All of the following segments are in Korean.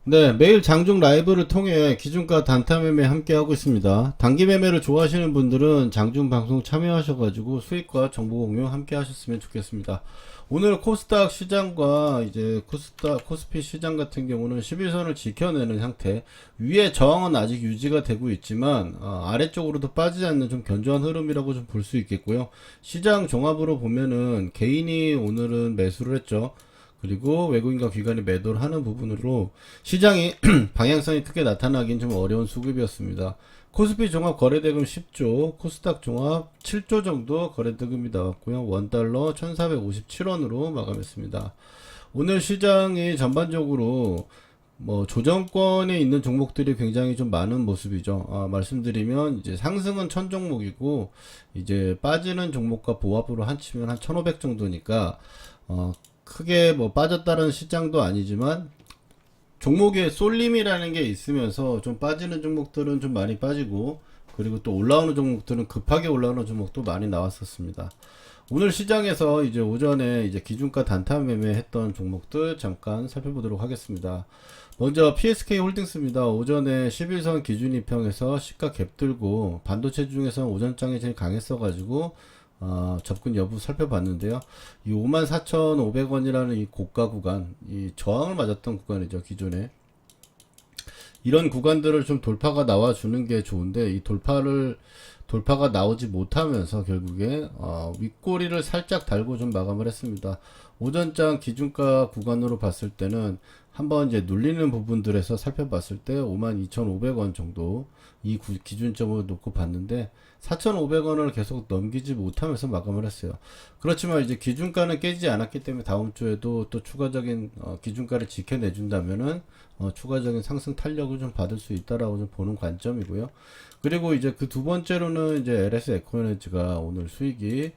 네, 매일 장중 라이브를 통해 기준가 단타 매매 함께 하고 있습니다. 단기 매매를 좋아하시는 분들은 장중 방송 참여하셔가지고 수익과 정보 공유 함께 하셨으면 좋겠습니다. 오늘 코스닥 시장과 이제 코스피 시장 같은 경우는 11선을 지켜내는 형태, 위에 저항은 아직 유지가 되고 있지만 아래쪽으로도 빠지지 않는 좀 견조한 흐름이라고 좀 볼 수 있겠고요. 시장 종합으로 보면은 개인이 오늘은 매수를 했죠. 그리고 외국인과 기관이 매도를 하는 부분으로 시장이 방향성이 크게 나타나긴 좀 어려운 수급이었습니다. 코스피 종합 거래대금 10조, 코스닥 종합 7조 정도 거래대금이 나왔고요. 원달러 1457원으로 마감했습니다. 오늘 시장이 전반적으로 조정권에 있는 종목들이 굉장히 좀 많은 모습이죠. 말씀드리면 이제 상승은 1000 종목이고 이제 빠지는 종목과 보합으로 한치면 한 1500 정도니까 크게 빠졌다는 시장도 아니지만 종목에 쏠림이라는 게 있으면서 좀 빠지는 종목들은 좀 많이 빠지고, 그리고 또 올라오는 종목들은 급하게 올라오는 종목도 많이 나왔었습니다. 오늘 시장에서 이제 오전에 이제 기준가 단타 매매했던 종목들 잠깐 살펴보도록 하겠습니다. 먼저 PSK 홀딩스입니다. 오전에 11선 기준 이평에서 시가 갭 들고 반도체 중에서는 오전장이 제일 강했어가지고 접근 여부 살펴봤는데요. 이 54,500원이라는 이 고가 구간, 이 저항을 맞았던 구간이죠, 기존에. 이런 구간들을 좀 돌파가 나와주는 게 좋은데, 이 돌파가 나오지 못하면서 결국에, 윗꼬리를 살짝 달고 좀 마감을 했습니다. 오전장 기준가 구간으로 봤을 때는 한번 이제 눌리는 부분들에서 살펴봤을 때 52,500원 정도 이 기준점을 놓고 봤는데 4,500원을 계속 넘기지 못하면서 마감을 했어요. 그렇지만 이제 기준가는 깨지지 않았기 때문에 다음 주에도 또 추가적인 기준가를 지켜내준다면은 추가적인 상승 탄력을 좀 받을 수 있다라고 좀 보는 관점이고요. 그리고 이제 그 두 번째로는 이제 LS 에코에너지가 오늘 수익이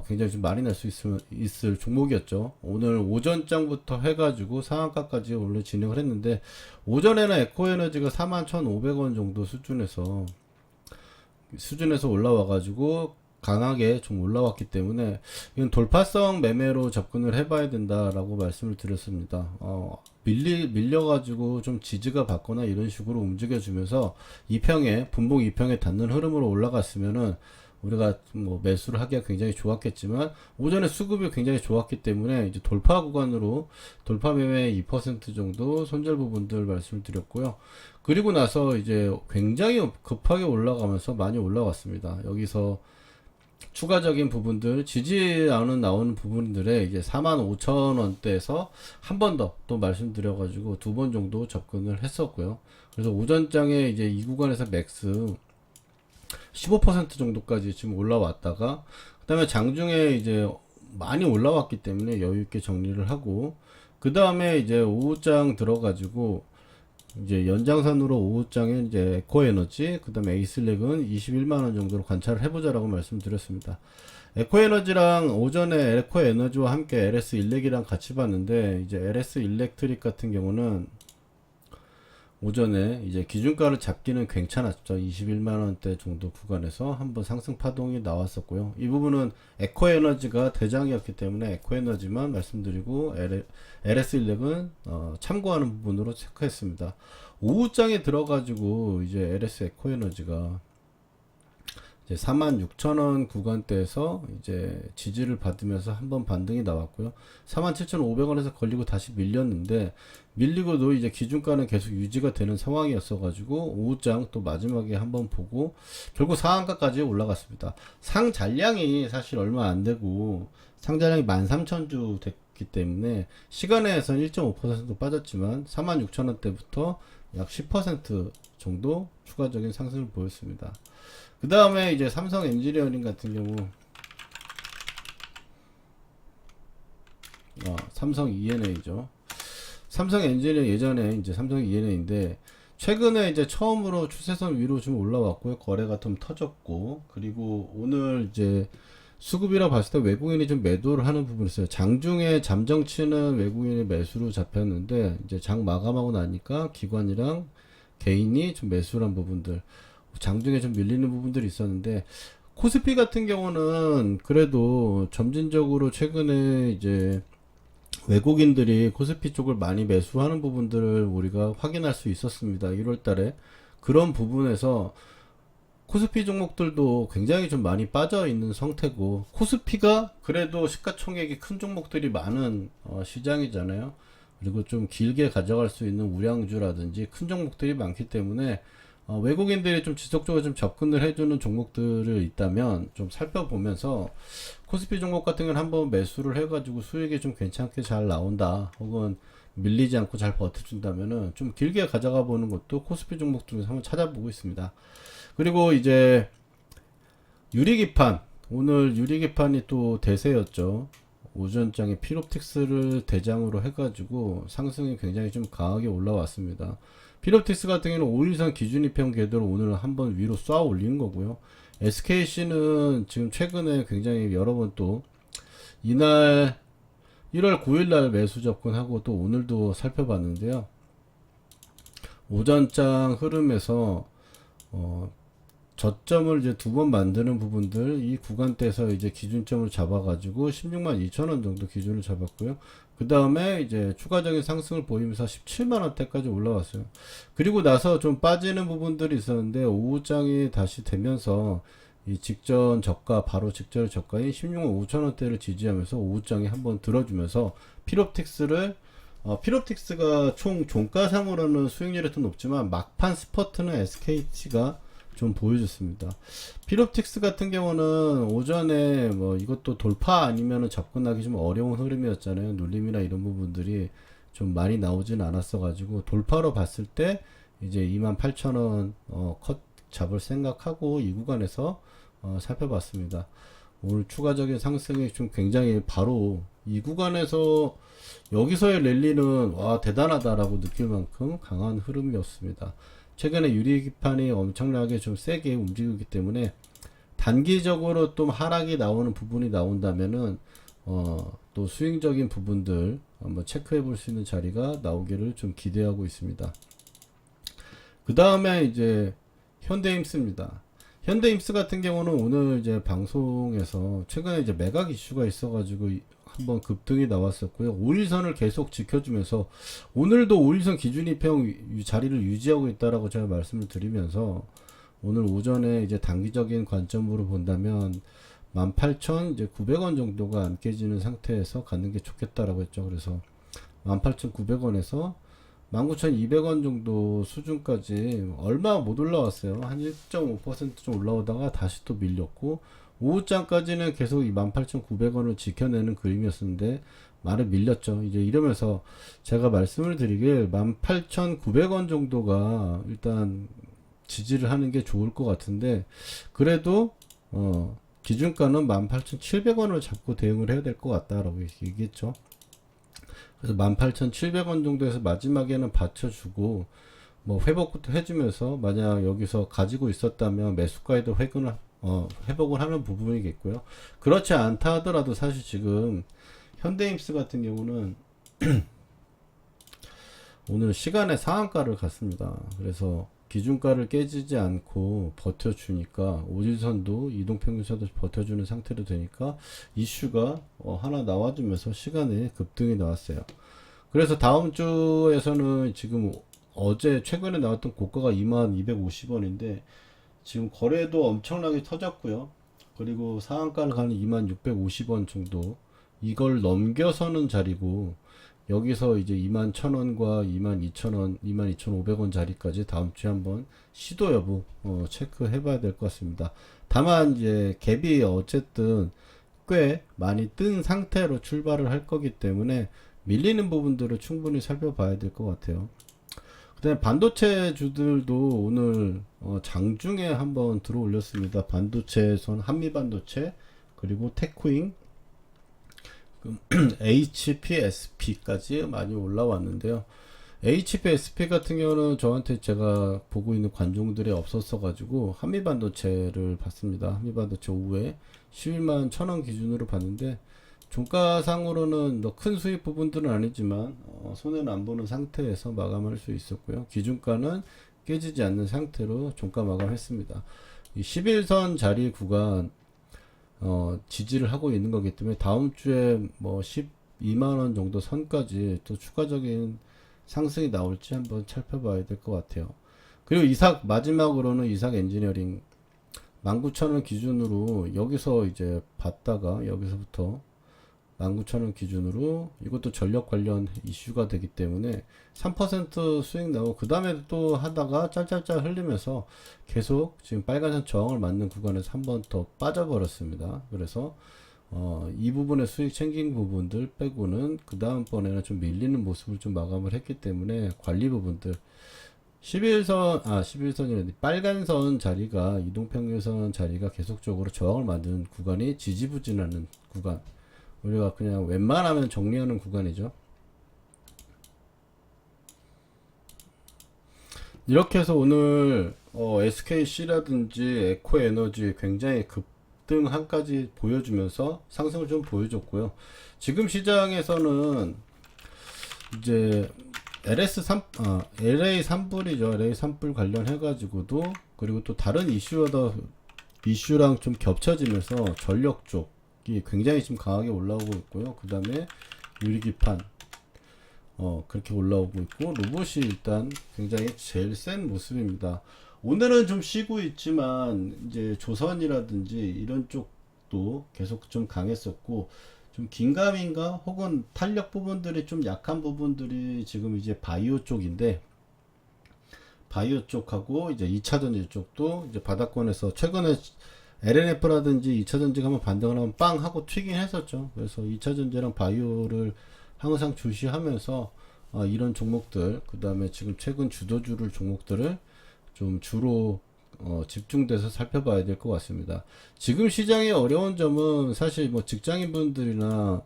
굉장히 좀 많이 날 수 있을 종목이었죠. 오늘 오전장부터 해가지고 상한가까지 원래 진행을 했는데, 오전에는 에코에너지가 41,500원 정도 수준에서 올라와가지고 강하게 좀 올라왔기 때문에 이건 돌파성 매매로 접근을 해봐야 된다라고 말씀을 드렸습니다. 밀려가지고 좀 지지가 받거나 이런 식으로 움직여주면서 분봉 2평에 닿는 흐름으로 올라갔으면은 우리가 매수를 하기가 굉장히 좋았겠지만, 오전에 수급이 굉장히 좋았기 때문에 이제 돌파 구간으로 돌파 매매 2% 정도 손절 부분들 말씀을 드렸고요. 그리고 나서 이제 굉장히 급하게 올라가면서 많이 올라왔습니다. 여기서 추가적인 부분들, 지지 않은 나오는 부분들에 이제 45,000원대에서 한 번 더 또 말씀드려가지고 두 번 정도 접근을 했었고요. 그래서 오전장에 이제 이 구간에서 맥스 15% 정도까지 지금 올라왔다가, 그 다음에 장중에 이제 많이 올라왔기 때문에 여유있게 정리를 하고, 그 다음에 이제 오후장 들어가지고 이제 연장선으로 오후장에 이제 에코에너지, 그 다음에 에이슬렉은 21만원 정도로 관찰을 해보자라고 말씀드렸습니다. 에코에너지랑 오전에 에코에너지와 함께 LS 일렉이랑 같이 봤는데, 이제 LS 일렉트릭 같은 경우는 오전에 이제 기준가를 잡기는 괜찮았죠. 21만원대 정도 구간에서 한번 상승 파동이 나왔었고요. 이 부분은 에코에너지가 대장이었기 때문에 에코에너지만 말씀드리고, LS 일렉은 참고하는 부분으로 체크했습니다. 오후장에 들어가지고 이제 LS 에코에너지가 이제 46,000원 구간대에서 이제 지지를 받으면서 한번 반등이 나왔고요. 47,500원에서 걸리고 다시 밀리고도 이제 기준가는 계속 유지가 되는 상황이었어가지고 오후장 또 마지막에 한번 보고 결국 상한가까지 올라갔습니다. 상잔량이 사실 얼마 안 되고 상잔량이 13,000주 됐기 때문에 시간에선 1.5% 빠졌지만 46,000원대부터 약 10% 정도 추가적인 상승을 보였습니다. 그 다음에 이제 삼성 엔지니어링 같은 경우, 삼성 ENA죠. 삼성 엔지니어링 예전에 이제 삼성 ENA인데, 최근에 이제 처음으로 추세선 위로 좀 올라왔고요. 거래가 좀 터졌고, 그리고 오늘 이제 수급이라 봤을 때 외국인이 좀 매도를 하는 부분이 있어요. 장중에 잠정치는 외국인의 매수로 잡혔는데, 이제 장 마감하고 나니까 기관이랑 개인이 좀 매수를 한 부분들, 장중에 좀 밀리는 부분들이 있었는데, 코스피 같은 경우는 그래도 점진적으로 최근에 이제 외국인들이 코스피 쪽을 많이 매수하는 부분들을 우리가 확인할 수 있었습니다. 1월 달에. 그런 부분에서 코스피 종목들도 굉장히 좀 많이 빠져 있는 상태고, 코스피가 그래도 시가총액이 큰 종목들이 많은 시장이잖아요. 그리고 좀 길게 가져갈 수 있는 우량주라든지 큰 종목들이 많기 때문에 외국인들이 좀 지속적으로 좀 접근을 해주는 종목들을 있다면 좀 살펴보면서 코스피 종목 같은 건 한번 매수를 해가지고 수익이 좀 괜찮게 잘 나온다, 혹은 밀리지 않고 잘 버텨준다면은 좀 길게 가져가 보는 것도 코스피 종목 중에서 한번 찾아보고 있습니다. 그리고 이제 유리기판, 오늘 유리기판이 또 대세였죠. 오전장에 피롭틱스를 대장으로 해가지고 상승이 굉장히 좀 강하게 올라왔습니다. 피롭틱스 같은 경우는 5일선 기준이평 궤도를 오늘 한번 위로 쏴 올린 거고요. SKC는 지금 최근에 굉장히 여러 번 또 이날 1월 9일날 매수 접근하고 또 오늘도 살펴봤는데요. 오전장 흐름에서 저점을 이제 두 번 만드는 부분들, 이 구간대에서 이제 기준점을 잡아가지고 16만 2천원 정도 기준을 잡았고요. 그 다음에 이제 추가적인 상승을 보이면서 17만원대까지 올라왔어요. 그리고 나서 좀 빠지는 부분들이 있었는데, 오후장이 다시 되면서 이 직전 저가, 바로 직전 저가인 16만 5천원대를 지지하면서 오후장이 한번 들어주면서 피롭틱스가 총 종가상으로는 수익률이 더 높지만 막판 스퍼트는 SKT가 좀 보여줬습니다. 피롭틱스 같은 경우는 오전에 뭐 이것도 돌파 아니면은 접근하기 좀 어려운 흐름이었잖아요. 눌림이나 이런 부분들이 좀 많이 나오진 않았어 가지고 돌파로 봤을 때 이제 28,000원 컷 잡을 생각하고 이 구간에서 살펴봤습니다. 오늘 추가적인 상승이 좀 굉장히 바로 이 구간에서, 여기서의 랠리는 와 대단하다라고 느낄 만큼 강한 흐름이었습니다. 최근에 유리기판이 엄청나게 좀 세게 움직이기 때문에 단기적으로 또 하락이 나오는 부분이 나온다면은 또 스윙적인 부분들 한번 체크해 볼 수 있는 자리가 나오기를 좀 기대하고 있습니다. 그 다음에 이제 현대임스입니다. 현대임스 같은 경우는 오늘 이제 방송에서 최근에 이제 매각 이슈가 있어가지고 한번 급등이 나왔었고요. 5일선을 계속 지켜주면서 오늘도 5일선 기준이평 자리를 유지하고 있다라고 제가 말씀을 드리면서, 오늘 오전에 이제 단기적인 관점으로 본다면 18,900원 정도가 안 깨지는 상태에서 가는 게 좋겠다라고 했죠. 그래서 18,900원에서 19,200원 정도 수준까지 얼마 못 올라왔어요. 한 1.5% 좀 올라오다가 다시 또 밀렸고, 오후장까지는 계속 이 18,900원을 지켜내는 그림이었는데 많이 밀렸죠. 이제 이러면서 제가 말씀을 드리길 18,900원 정도가 일단 지지를 하는 게 좋을 것 같은데, 그래도 기준가는 18,700원을 잡고 대응을 해야 될 것 같다라고 얘기했죠. 그래서 18,700원 정도에서 마지막에는 받쳐주고 뭐 회복부터 해주면서, 만약 여기서 가지고 있었다면 매수가에도 회복을 하는 부분이겠고요. 그렇지 않다 하더라도 사실 지금 현대임스 같은 경우는 오늘 시간에 상한가를 갔습니다. 그래서 기준가를 깨지지 않고 버텨주니까, 오일선도 이동평균선도 버텨주는 상태로 되니까 이슈가 하나 나와주면서 시간에 급등이 나왔어요. 그래서 다음 주에서는 지금 어제 최근에 나왔던 고가가 2250원인데 지금 거래도 엄청나게 터졌고요. 그리고 상한가를 가는 2650원 정도, 이걸 넘겨서는 자리고, 여기서 이제 21,000원과 22,000원, 22,500원 자리까지 다음 주에 한번 시도 여부 체크해 봐야 될 것 같습니다. 다만 이제 갭이 어쨌든 꽤 많이 뜬 상태로 출발을 할 거기 때문에 밀리는 부분들을 충분히 살펴봐야 될 것 같아요. 그 다음에 반도체 주들도 오늘 장중에 한번 들어 올렸습니다. 반도체선 한미반도체, 그리고 테크잉, HPSP까지 많이 올라왔는데요. HPSP 같은 경우는 저한테 제가 보고 있는 관종들이 없었어 가지고 한미반도체를 봤습니다. 한미반도체 오후에 11만 1,000원 기준으로 봤는데, 종가상으로는 큰 수익 부분들은 아니지만 손해는 안 보는 상태에서 마감할 수 있었고요. 기준가는 깨지지 않는 상태로 종가 마감했습니다. 이 11선 자리 구간 지지를 하고 있는 거기 때문에 다음 주에 뭐 12, 2만원 정도 선까지 또 추가적인 상승이 나올지 한번 살펴봐야 될 것 같아요. 그리고 이삭, 마지막으로는 이삭 엔지니어링 19,000원 기준으로 여기서 이제 봤다가 여기서부터 19,000원 기준으로 이것도 전력 관련 이슈가 되기 때문에 3% 수익 나오고 그 다음에 또 하다가 짤짤짤 흘리면서 계속 지금 빨간선 저항을 맞는 구간에서 한 번 더 빠져버렸습니다. 그래서 이 부분에 수익 챙긴 부분들 빼고는 그 다음번에는 좀 밀리는 모습을 좀 마감을 했기 때문에 관리 부분들 11선이라니 빨간선 자리가 이동평균선 자리가 계속적으로 저항을 만드는 구간이 지지부진하는 구간, 우리가 그냥 웬만하면 정리하는 구간이죠. 이렇게 해서 오늘 SKC라든지 에코에너지 굉장히 급등한까지 보여주면서 상승을 좀 보여줬고요. 지금 시장에서는 이제 LA 산불이죠. LA 산불 관련해 가지고도, 그리고 또 다른 이슈랑 좀 겹쳐지면서 전력 쪽이 굉장히 지금 강하게 올라오고 있고요. 그 다음에 유리기판 그렇게 올라오고 있고, 로봇이 일단 굉장히 제일 센 모습입니다. 오늘은 좀 쉬고 있지만 이제 조선이라든지 이런 쪽도 계속 좀 강했었고, 좀 긴가민가 혹은 탄력 부분들이 좀 약한 부분들이 지금 이제 바이오 쪽인데, 바이오 쪽하고 이제 2차전지 쪽도 이제 바닥권에서 최근에 LNF라든지 2차전지가 한번 반등을 하면 빵 하고 튀긴 했었죠. 그래서 2차전지랑 바이오를 항상 주시하면서 이런 종목들, 그 다음에 지금 최근 주도주를 종목들을 좀 주로 집중돼서 살펴봐야 될 것 같습니다. 지금 시장의 어려운 점은 사실 뭐 직장인분들이나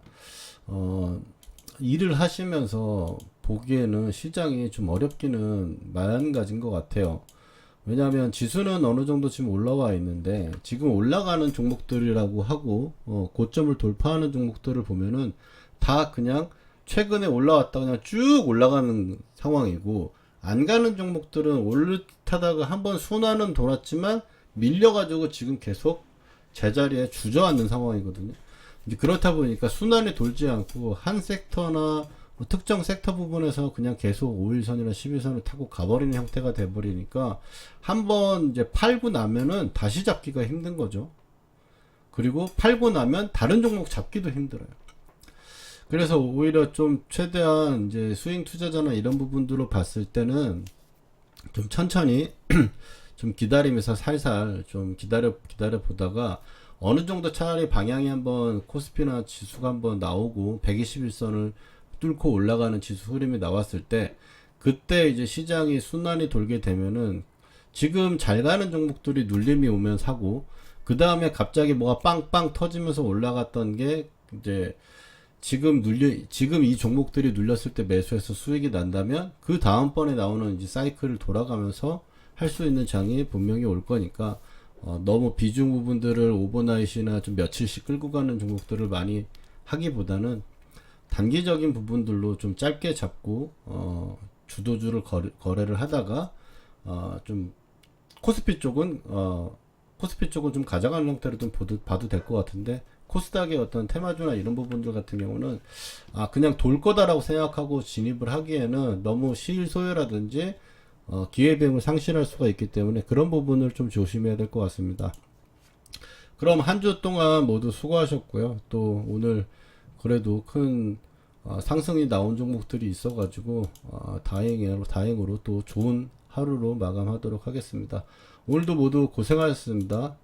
일을 하시면서 보기에는 시장이 좀 어렵기는 마찬가지인 것 같아요. 왜냐하면 지수는 어느 정도 지금 올라와 있는데, 지금 올라가는 종목들이라고 하고 고점을 돌파하는 종목들을 보면은 다 그냥 최근에 올라왔다 그냥 쭉 올라가는 상황이고, 안 가는 종목들은 올르타다가 한번 순환은 돌았지만 밀려가지고 지금 계속 제자리에 주저앉는 상황이거든요. 이제 그렇다 보니까 순환이 돌지 않고 한 섹터나 뭐 특정 섹터 부분에서 그냥 계속 5일선이나 11선을 타고 가버리는 형태가 돼버리니까 한번 이제 팔고 나면은 다시 잡기가 힘든 거죠. 그리고 팔고 나면 다른 종목 잡기도 힘들어요. 그래서 오히려 좀 최대한 이제 스윙 투자자나 이런 부분들로 봤을 때는 좀 천천히 좀 기다리면서 살살 좀 기다려 보다가 어느 정도 차라리 방향이 한번 코스피나 지수가 한번 나오고 121선을 뚫고 올라가는 지수 흐름이 나왔을 때, 그때 이제 시장이 순환이 돌게 되면은 지금 잘 가는 종목들이 눌림이 오면 사고, 그 다음에 갑자기 뭐가 빵빵 터지면서 올라갔던 게 이제 지금 이 종목들이 눌렸을 때 매수해서 수익이 난다면 그 다음번에 나오는 이제 사이클을 돌아가면서 할 수 있는 장이 분명히 올 거니까 너무 비중 부분들을 오버나잇이나 좀 며칠씩 끌고 가는 종목들을 많이 하기보다는 단기적인 부분들로 좀 짧게 잡고 주도주를 거래를 하다가 좀 코스피 쪽은 좀 가져가는 형태로 좀 봐도 될 것 같은데, 코스닥의 어떤 테마주나 이런 부분들 같은 경우는 그냥 돌 거다라고 생각하고 진입을 하기에는 너무 실소요라든지 기회비용을 상실할 수가 있기 때문에 그런 부분을 좀 조심해야 될 것 같습니다. 그럼 한 주 동안 모두 수고하셨고요. 또 오늘 그래도 큰 상승이 나온 종목들이 있어가지고 다행으로 또 좋은 하루로 마감하도록 하겠습니다. 오늘도 모두 고생하셨습니다.